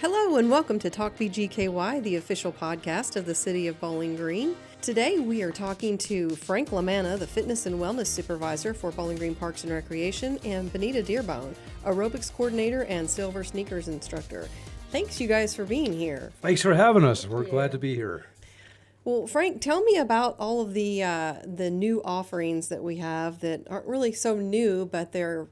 Hello and welcome to Talk BGKY, the official podcast of the City of Bowling Green. Today we are talking to Frank Lamanna, the Fitness and Wellness Supervisor for Bowling Green Parks and Recreation, and Benita Dearbone, Aerobics Coordinator and Silver Sneakers Instructor. Thanks you guys for being here. Thanks for having us. We're glad to be here. Well, Frank, tell me about all of the new offerings that we have that aren't really so new, but they're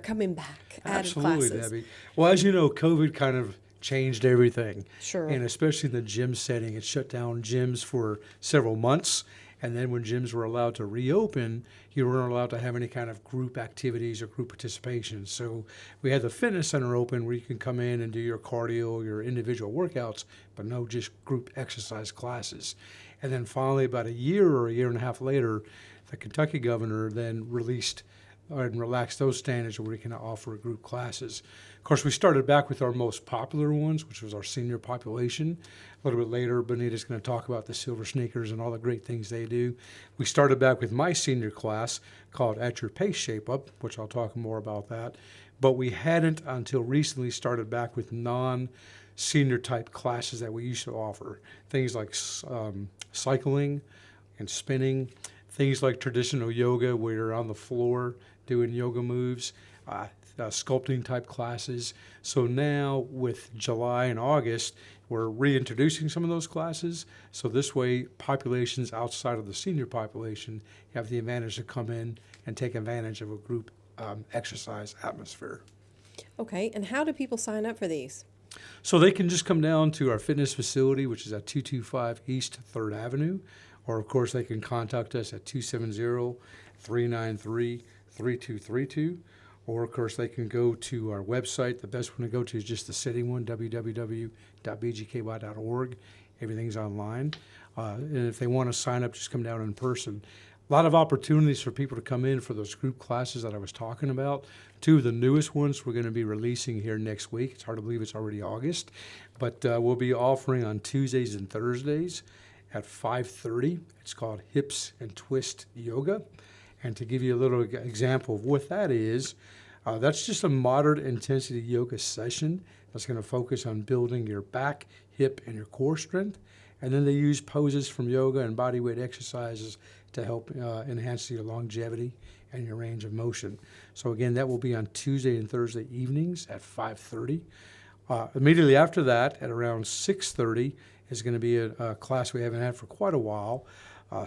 coming back. Absolutely, Debbie. Well, as you know, COVID kind of changed everything. Sure. And especially in the gym setting, it shut down gyms for several months. And then when gyms were allowed to reopen, you weren't allowed to have any kind of group activities or group participation. So we had the fitness center open where you can come in and do your cardio, your individual workouts, but no just group exercise classes. And then finally, about a year or a year and a half later, the Kentucky governor then released and relax those standards where we can offer group classes. Of course, we started back with our most popular ones, which was our senior population. A little bit later, Benita's going to talk about the Silver Sneakers and all the great things they do. We started back with my senior class called At Your Pace Shape Up, which I'll talk more about that. But we hadn't until recently started back with non-senior type classes that we used to offer. Things like cycling and spinning, things like traditional yoga where you're on the floor doing yoga moves, sculpting type classes. So now with July and August, we're reintroducing some of those classes. So this way, populations outside of the senior population have the advantage to come in and take advantage of a group exercise atmosphere. Okay, and how do people sign up for these? So they can just come down to our fitness facility, which is at 225 East 3rd Avenue, or of course they can contact us at 270-393-3232, or of course they can go to our website. The best one to go to is just the city one, www.bgky.org. Everything's online. And if they want to sign up, just come down in person. A lot of opportunities for people to come in for those group classes that I was talking about. Two of the newest ones we're going to be releasing here next week. It's hard to believe it's already August. But we'll be offering on Tuesdays and Thursdays at 5:30. It's called Hips and Twist Yoga. And to give you a little example of what that is, that's just a moderate intensity yoga session that's going to focus on building your back, hip, and your core strength. And then they use poses from yoga and body weight exercises to help enhance your longevity and your range of motion. So again, that will be on Tuesday and Thursday evenings at 5:30. Immediately after that, at around 6:30, is going to be a class we haven't had for quite a while,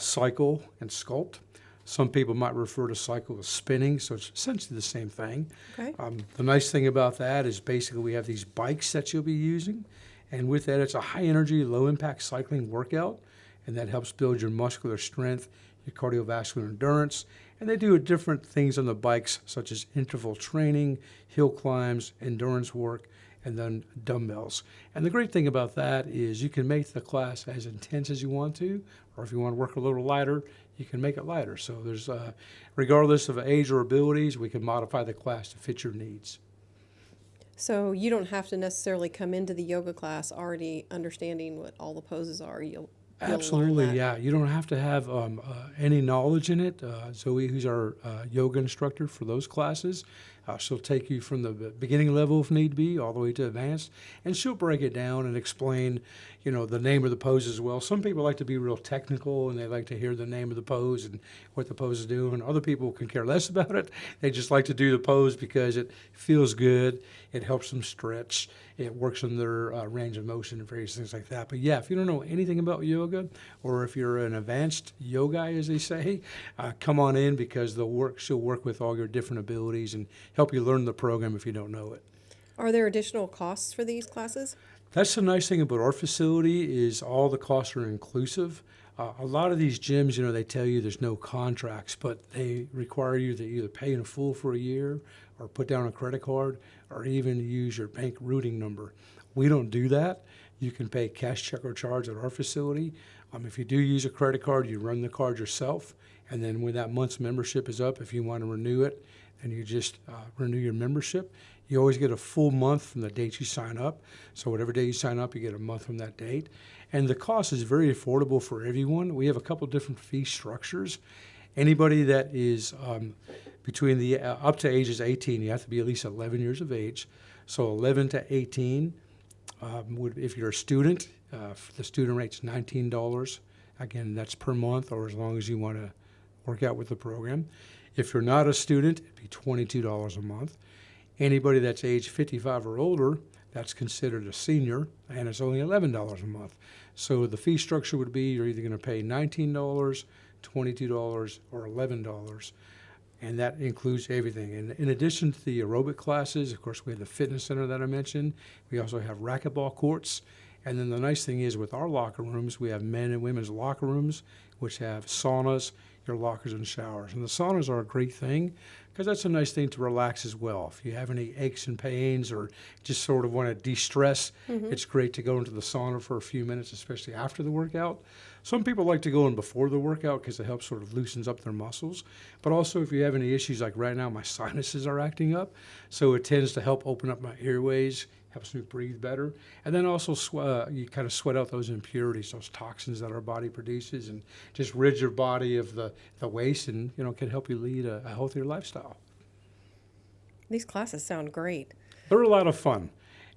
cycle and sculpt. Some people might refer to cycle as spinning, so it's essentially the same thing. Okay. The nice thing about that is basically we have these bikes that you'll be using, and with that it's a high-energy, low-impact cycling workout, and that helps build your muscular strength, your cardiovascular endurance, and they do different things on the bikes such as interval training, hill climbs, endurance work, and then dumbbells. And the great thing about that is you can make the class as intense as you want to, or if you want to work a little lighter, you can make it lighter. So there's, regardless of age or abilities, we can modify the class to fit your needs. So you don't have to necessarily come into the yoga class already understanding what all the poses are. You'll Absolutely, learn that. yeah. You don't have to have any knowledge in it. Zoe, who's our yoga instructor for those classes, she'll take you from the beginning level if need be all the way to advanced, and she'll break it down and explain, the name of the pose as well. Some people like to be real technical and they like to hear the name of the pose and what the pose is doing. Other people can care less about it. They just like to do the pose because it feels good. It helps them stretch. It works on their range of motion and various things like that. But yeah, if you don't know anything about yoga, or if you're an advanced yoga, as they say, come on in because she'll work with all your different abilities and help you learn the program if you don't know it. Are there additional costs for these classes? That's the nice thing about our facility is all the costs are inclusive. A lot of these gyms, they tell you there's no contracts, but they require you to either pay in full for a year or put down a credit card or even use your bank routing number. We don't do that. You can pay cash, check, or charge at our facility. If you do use a credit card, you run the card yourself. And then when that month's membership is up, if you want to renew it, then you just renew your membership. You always get a full month from the date you sign up. So whatever day you sign up, you get a month from that date. And the cost is very affordable for everyone. We have a couple different fee structures. Anybody that is between the up to ages 18, you have to be at least 11 years of age. So 11 to 18, If you're a student, the student rate's $19. Again, that's per month or as long as you want to work out with the program. If you're not a student, it'd be $22 a month. Anybody that's age 55 or older, that's considered a senior, and it's only $11 a month. So the fee structure would be you're either going to pay $19, $22, or $11. And that includes everything. And in addition to the aerobic classes, of course, we have the fitness center that I mentioned. We also have racquetball courts. And then the nice thing is with our locker rooms, we have men and women's locker rooms, which have saunas, your lockers and showers. And the saunas are a great thing because that's a nice thing to relax as well. If you have any aches and pains or just sort of want to de-stress, it's great to go into the sauna for a few minutes, especially after the workout. Some people like to go in before the workout because it helps sort of loosens up their muscles. But also if you have any issues, like right now my sinuses are acting up, so it tends to help open up my airways, helps me breathe better. And then also you kind of sweat out those impurities, those toxins that our body produces, and just rid your body of the waste and, can help you lead a healthier lifestyle. These classes sound great. They're a lot of fun.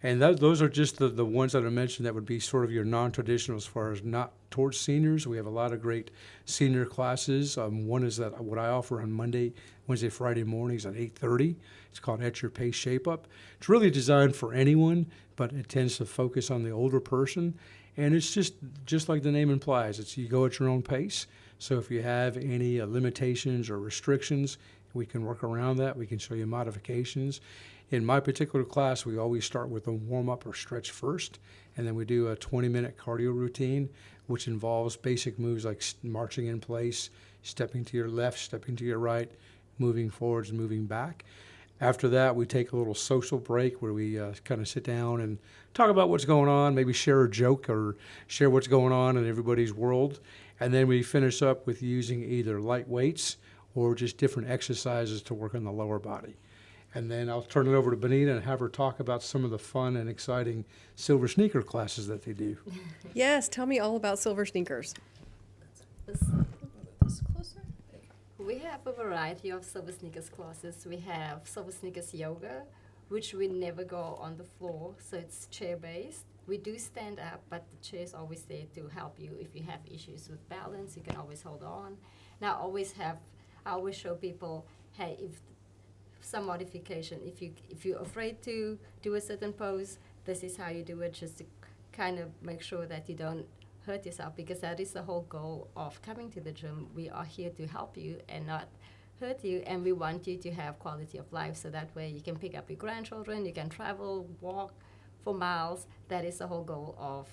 And those are just the ones that I mentioned that would be sort of your non-traditional as far as not towards seniors. We have a lot of great senior classes. One is that what I offer on Monday, Wednesday, Friday mornings at 8:30. It's called At Your Pace Shape Up. It's really designed for anyone, but it tends to focus on the older person. And it's just like the name implies. It's you go at your own pace. So if you have any limitations or restrictions, we can work around that. We can show you modifications. In my particular class, we always start with a warm-up or stretch first, and then we do a 20-minute cardio routine, which involves basic moves like marching in place, stepping to your left, stepping to your right, moving forwards, moving back. After that, we take a little social break where we kind of sit down and talk about what's going on, maybe share a joke or share what's going on in everybody's world. And then we finish up with using either light weights or just different exercises to work on the lower body. And then I'll turn it over to Benita and have her talk about some of the fun and exciting silver sneaker classes that they do. Yes, tell me all about Silver Sneakers. We have a variety of silver sneakers classes. We have silver sneakers yoga, which we never go on the floor, so it's chair-based. We do stand up, but the chair is always there to help you. If you have issues with balance, you can always hold on. Now, I always show people, hey, if some modification, if you're afraid to do a certain pose, this is how you do it, just to kind of make sure that you don't hurt yourself, because that is the whole goal of coming to the gym. We are here to help you and not hurt you, and we want you to have quality of life, so that way you can pick up your grandchildren, you can travel, walk for miles. That is the whole goal of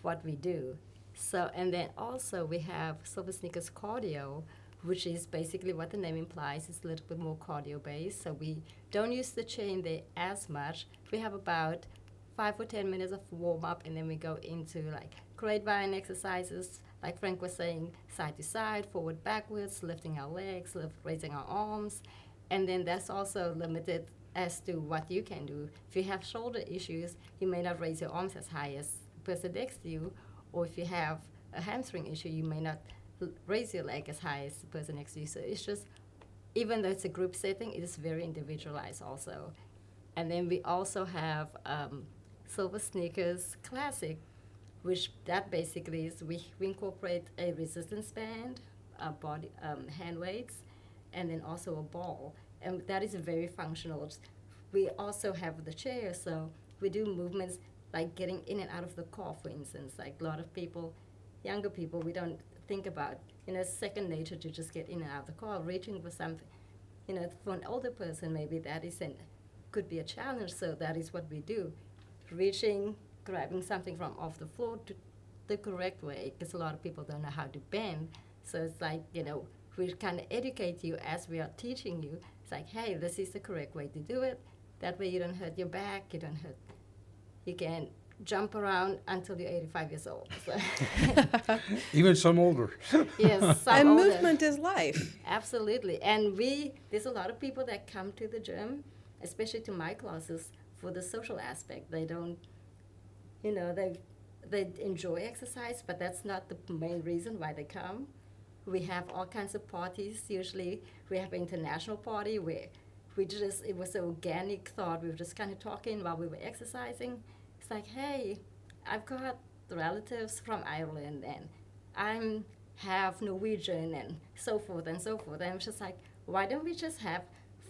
what we do. So, and then also we have Silver Sneakers Cardio, which is basically what the name implies. It's a little bit more cardio-based, so we don't use the chain there as much. We have about 5 or 10 minutes of warm-up, and then we go into like grapevine exercises, like Frank was saying, side to side, forward, backwards, lifting our legs, raising our arms, and then that's also limited as to what you can do. If you have shoulder issues, you may not raise your arms as high as the person next to you, or if you have a hamstring issue, you may not raise your leg as high as the person next to you. So it's just, even though it's a group setting, it is very individualized also. And then we also have Silver Sneakers Classic, which that basically is we incorporate a resistance band, hand weights, and then also a ball. And that is very functional. We also have the chair, so we do movements like getting in and out of the car, for instance. Like a lot of people, younger people, we don't think about, it's second nature to just get in and out of the car, reaching for something. For an older person, maybe that could be a challenge, so that is what we do. Reaching, grabbing something from off the floor to the correct way, because a lot of people don't know how to bend. So it's like, we kind of educate you as we are teaching you. It's like, hey, this is the correct way to do it. That way you don't hurt your back, you can jump around until you're 85 years old. So. Even some older. Yes, some and older. Movement is life. Absolutely. And there's a lot of people that come to the gym, especially to my classes, for the social aspect. They don't, they enjoy exercise, but that's not the main reason why they come. We have all kinds of parties. Usually we have an international party where it was an organic thought. We were just kind of talking while we were exercising. It's like, hey, I've got relatives from Ireland and I'm half Norwegian and so forth and so forth. And I'm just like, why don't we just have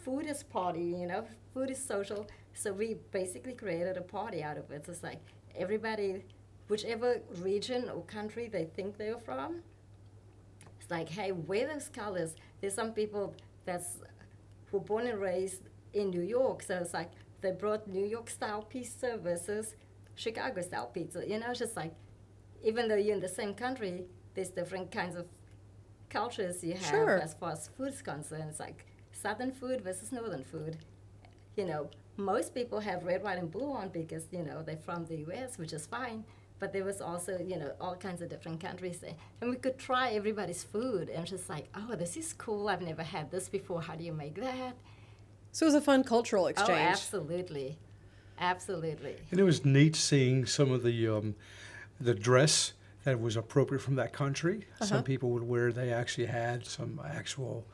food is party, food is social. So we basically created a party out of it. So it's like everybody, whichever region or country they think they're from, it's like, hey, wear those colors. There's some people who were born and raised in New York, so it's like they brought New York style pizza versus Chicago style pizza. It's just like, even though you're in the same country, there's different kinds of cultures you have Sure. as far as food is concerned. It's like southern food versus northern food. Most people have red, white, and blue on because, they're from the US, which is fine. But there was also, all kinds of different countries there. And we could try everybody's food. And just like, oh, this is cool. I've never had this before. How do you make that? So it was a fun cultural Oh, exchange. absolutely. Absolutely. And it was neat seeing some of the dress that was appropriate from that country. Some people would wear, they actually had some actual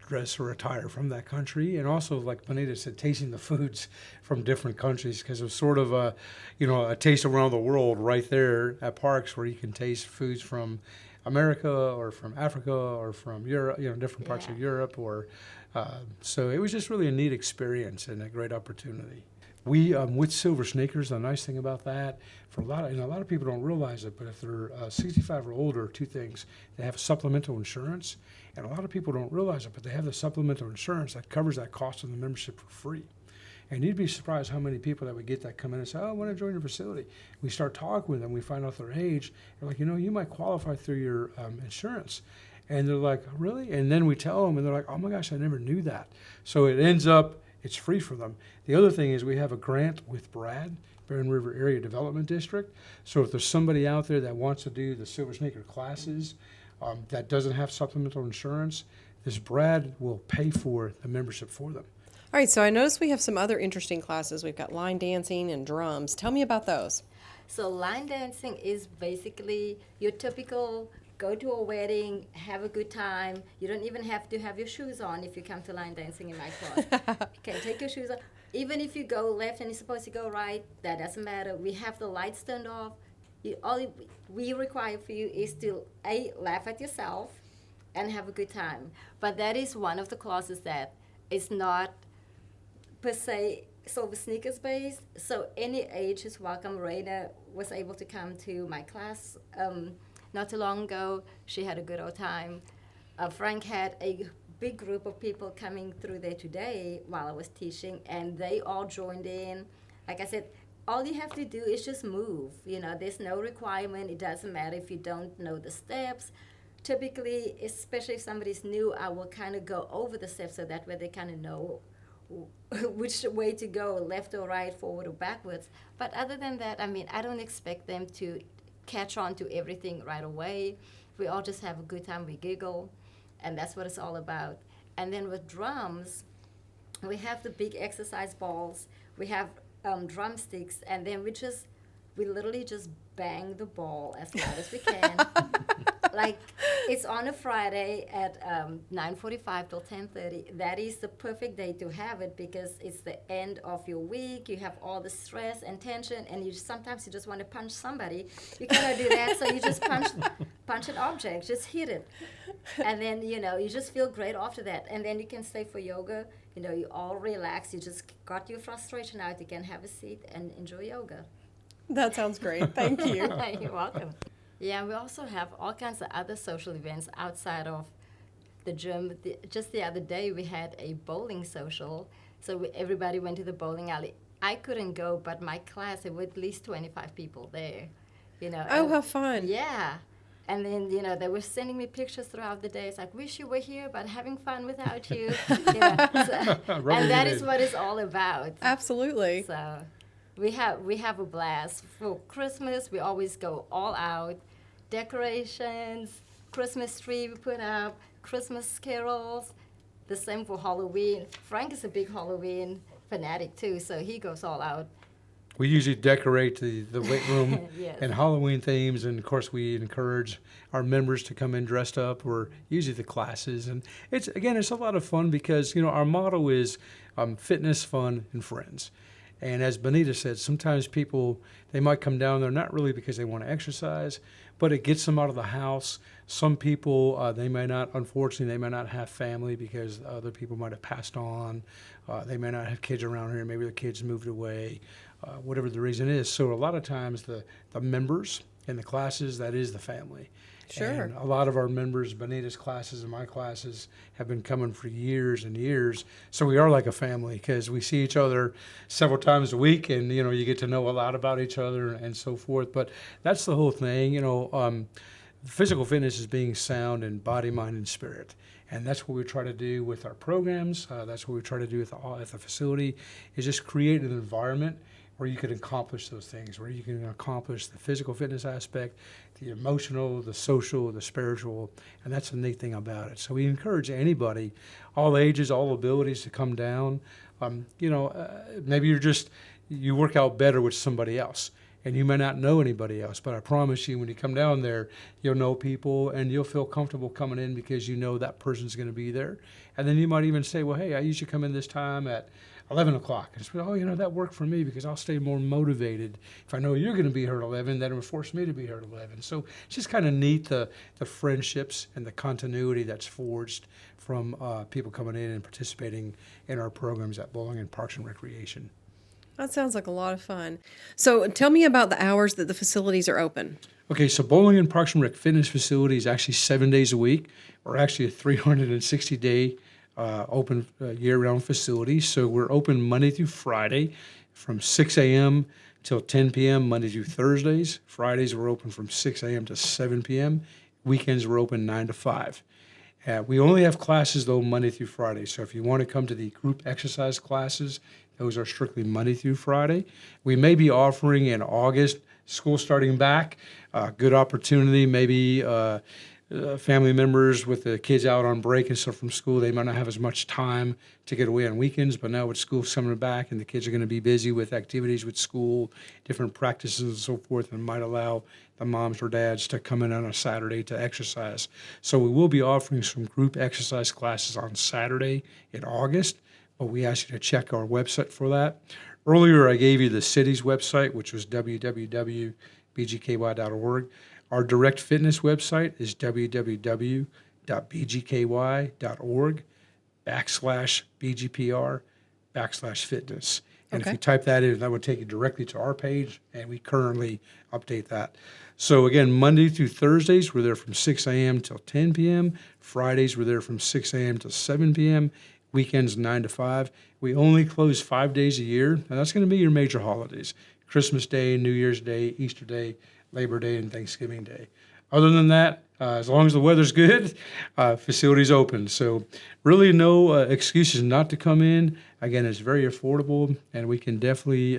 dress or attire from that country. And also, like Bonita said, tasting the foods from different countries, because it was sort of a taste around the world right there at Parks, where you can taste foods from America or from Africa or from Europe, different parts of Europe. So it was just really a neat experience and a great opportunity. We, with Silver Sneakers, the nice thing about that, for a lot of people don't realize it, but if they're 65 or older, two things: they have supplemental insurance, and a lot of people don't realize it, but they have the supplemental insurance that covers that cost of the membership for free. And you'd be surprised how many people that would get that come in and say, oh, I want to join your facility. We start talking with them, we find out their age, they're like, you might qualify through your insurance. And they're like, really? And then we tell them, and they're like, oh my gosh, I never knew that. So it ends up, it's free for them. The other thing is we have a grant with BRAD, Barron River Area Development District. So if there's somebody out there that wants to do the Silver Sneaker classes that doesn't have supplemental insurance, this BRAD will pay for the membership for them. All right, so I noticed we have some other interesting classes. We've got line dancing and drums. Tell me about those. So line dancing is basically your typical go to a wedding, have a good time. You don't even have to have your shoes on if you come to line dancing in my class. You can take your shoes off. Even if you go left and you're supposed to go right, that doesn't matter. We have the lights turned off. All we require for you is to laugh at yourself and have a good time. But that is one of the classes that is not per se Silver Sneakers based, so any age is welcome. Raina was able to come to my class not too long ago. She had a good old time. Frank had a big group of people coming through there today while I was teaching, and they all joined in. Like I said, all you have to do is just move. There's no requirement. It doesn't matter if you don't know the steps. Typically, especially if somebody's new, I will kind of go over the steps so that way they kind of know which way to go, left or right, forward or backwards. But other than that, I don't expect them to catch on to everything right away. We all just have a good time, we giggle, and that's what it's all about. And then with drums, we have the big exercise balls, we have drumsticks, and then we literally just bang the ball as loud as we can. Like, it's on a Friday at 9:45 till 10:30. That is the perfect day to have it because it's the end of your week. You have all the stress and tension, and sometimes you just want to punch somebody. You cannot do that, so you just punch an object, just hit it. And then, you just feel great after that. And then you can stay for yoga. You all relax. You just got your frustration out. You can have a seat and enjoy yoga. That sounds great. Thank you. You're welcome. Yeah, we also have all kinds of other social events outside of the gym. Just the other day, we had a bowling social. So everybody went to the bowling alley. I couldn't go, but my class, there were at least 25 people there. Oh, how fun. Yeah. And then, they were sending me pictures throughout the day. It's like, wish you were here, but having fun without you. And that is what it's all about. Absolutely. So we have a blast. For Christmas, we always go all out. Decorations, Christmas tree we put up, Christmas carols. The same for Halloween. Frank is a big Halloween fanatic too, so he goes all out. We usually decorate the weight room Yes. and Halloween themes, and of course we encourage our members to come in dressed up, or usually the classes. And it's a lot of fun because our motto is fitness, fun, and friends. And as Benita said, sometimes people, they might come down there not really because they want to exercise, but it gets them out of the house. Some people, they may not, unfortunately, they may not have family because other people might have passed on. They may not have kids around here. Maybe the kids moved away, whatever the reason is. So a lot of times the members in the classes, that is the family. Sure. And a lot of our members, Benita's classes and my classes, have been coming for years and years. So we are like a family because we see each other several times a week, and you get to know a lot about each other and so forth. But that's the whole thing. Physical fitness is being sound in body, mind, and spirit. And that's what we try to do with our programs. That's what we try to do at the facility, is just create an environment where you can accomplish those things, where you can accomplish the physical fitness aspect, the emotional, the social, the spiritual, and that's the neat thing about it. So we encourage anybody, all ages, all abilities, to come down. Maybe you work out better with somebody else, and you may not know anybody else, but I promise you, when you come down there, you'll know people, and you'll feel comfortable coming in because you know that person's going to be there. And then you might even say, well, hey, I usually come in this time at 11 o'clock. And it's, that worked for me because I'll stay more motivated. If I know you're going to be here at 11, then it would force me to be here at 11. So it's just kind of neat, the friendships and the continuity that's forged from people coming in and participating in our programs at Bowling Green Parks and Recreation. That sounds like a lot of fun. So tell me about the hours that the facilities are open. Okay, so Bowling Green Parks and Rec Fitness Facility is actually 7 days a week. We're actually a 360-day open year-round facility. So we're open Monday through Friday from 6 a.m. till 10 p.m. Monday through Thursdays. Fridays we're open from 6 a.m. to 7 p.m. Weekends we're open 9 to 5. We only have classes, though, Monday through Friday. So if you want to come to the group exercise classes, those are strictly Monday through Friday. We may be offering in August, school starting back, good opportunity, maybe family members with the kids out on break and stuff from school, they might not have as much time to get away on weekends, but now with school coming back and the kids are going to be busy with activities with school, different practices and so forth, and might allow the moms or dads to come in on a Saturday to exercise. So we will be offering some group exercise classes on Saturday in August, but we ask you to check our website for that. Earlier, I gave you the city's website, which was www.bgky.org. Our direct fitness website is www.bgky.org/BGPR/fitness. And if you type that in, that would take you directly to our page, and we currently update that. So again, Monday through Thursdays, we're there from 6 a.m. till 10 p.m. Fridays, we're there from 6 a.m. till 7 p.m. Weekends, 9 to 5. We only close 5 days a year, and that's going to be your major holidays: Christmas Day, New Year's Day, Easter Day, Labor Day, and Thanksgiving Day. Other than that, as long as the weather's good, facility's open. So really no excuses not to come in. Again, it's very affordable, and we can definitely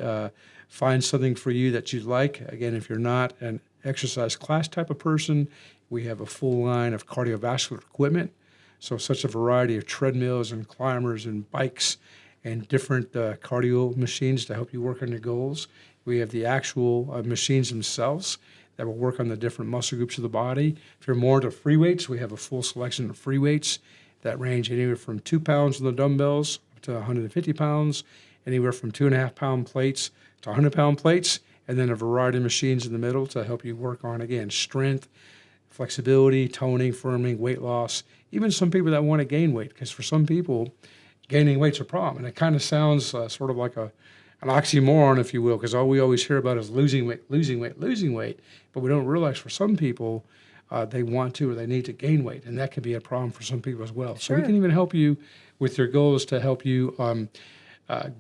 find something for you that you'd like. Again, if you're not an exercise class type of person, we have a full line of cardiovascular equipment. So such a variety of treadmills and climbers and bikes and different cardio machines to help you work on your goals. We have the actual machines themselves that will work on the different muscle groups of the body. If you're more into free weights, we have a full selection of free weights that range anywhere from 2 pounds on the dumbbells up to 150 pounds, anywhere from 2.5 pound plates to 100 pound plates, and then a variety of machines in the middle to help you work on, again, strength, flexibility, toning, firming, weight loss, even some people that want to gain weight, because for some people, gaining weight's a problem. And it kind of sounds sort of like an oxymoron, if you will, because all we always hear about is losing weight, losing weight, losing weight. But we don't realize for some people, they want to or they need to gain weight, and that can be a problem for some people as well. Sure. So we can even help you with your goals to help you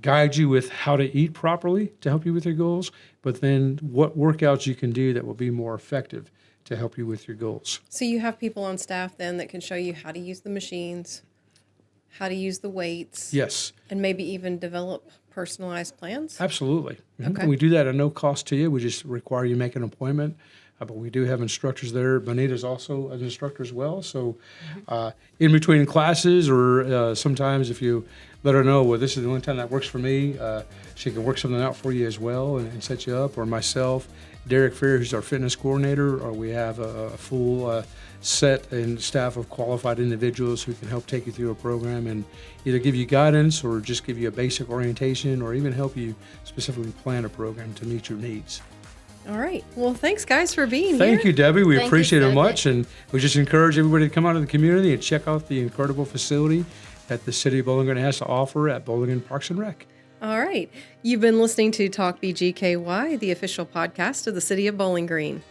guide you with how to eat properly to help you with your goals, but then what workouts you can do that will be more effective to help you with your goals. So you have people on staff then that can show you how to use the machines, how to use the weights. Yes. And maybe even develop personalized plans? Absolutely. Okay. And we do that at no cost to you. We just require you make an appointment but we do have instructors there. Bonita's also an instructor as well. So in between classes, or sometimes if you let her know, well, this is the only time that works for me, she can work something out for you as well and set you up. Or myself, Derek Fair, who's our fitness coordinator, or we have a full set and staff of qualified individuals who can help take you through a program and either give you guidance or just give you a basic orientation or even help you specifically plan a program to meet your needs. All right. Well, thanks, guys, for being here. Thank you, Debbie. We Thank you appreciate so it much. much. And we just encourage everybody to come out of the community and check out the incredible facility that the City of Bowling Green has to offer at Bowling Green Parks and Rec. All right. You've been listening to Talk BGKY, the official podcast of the City of Bowling Green.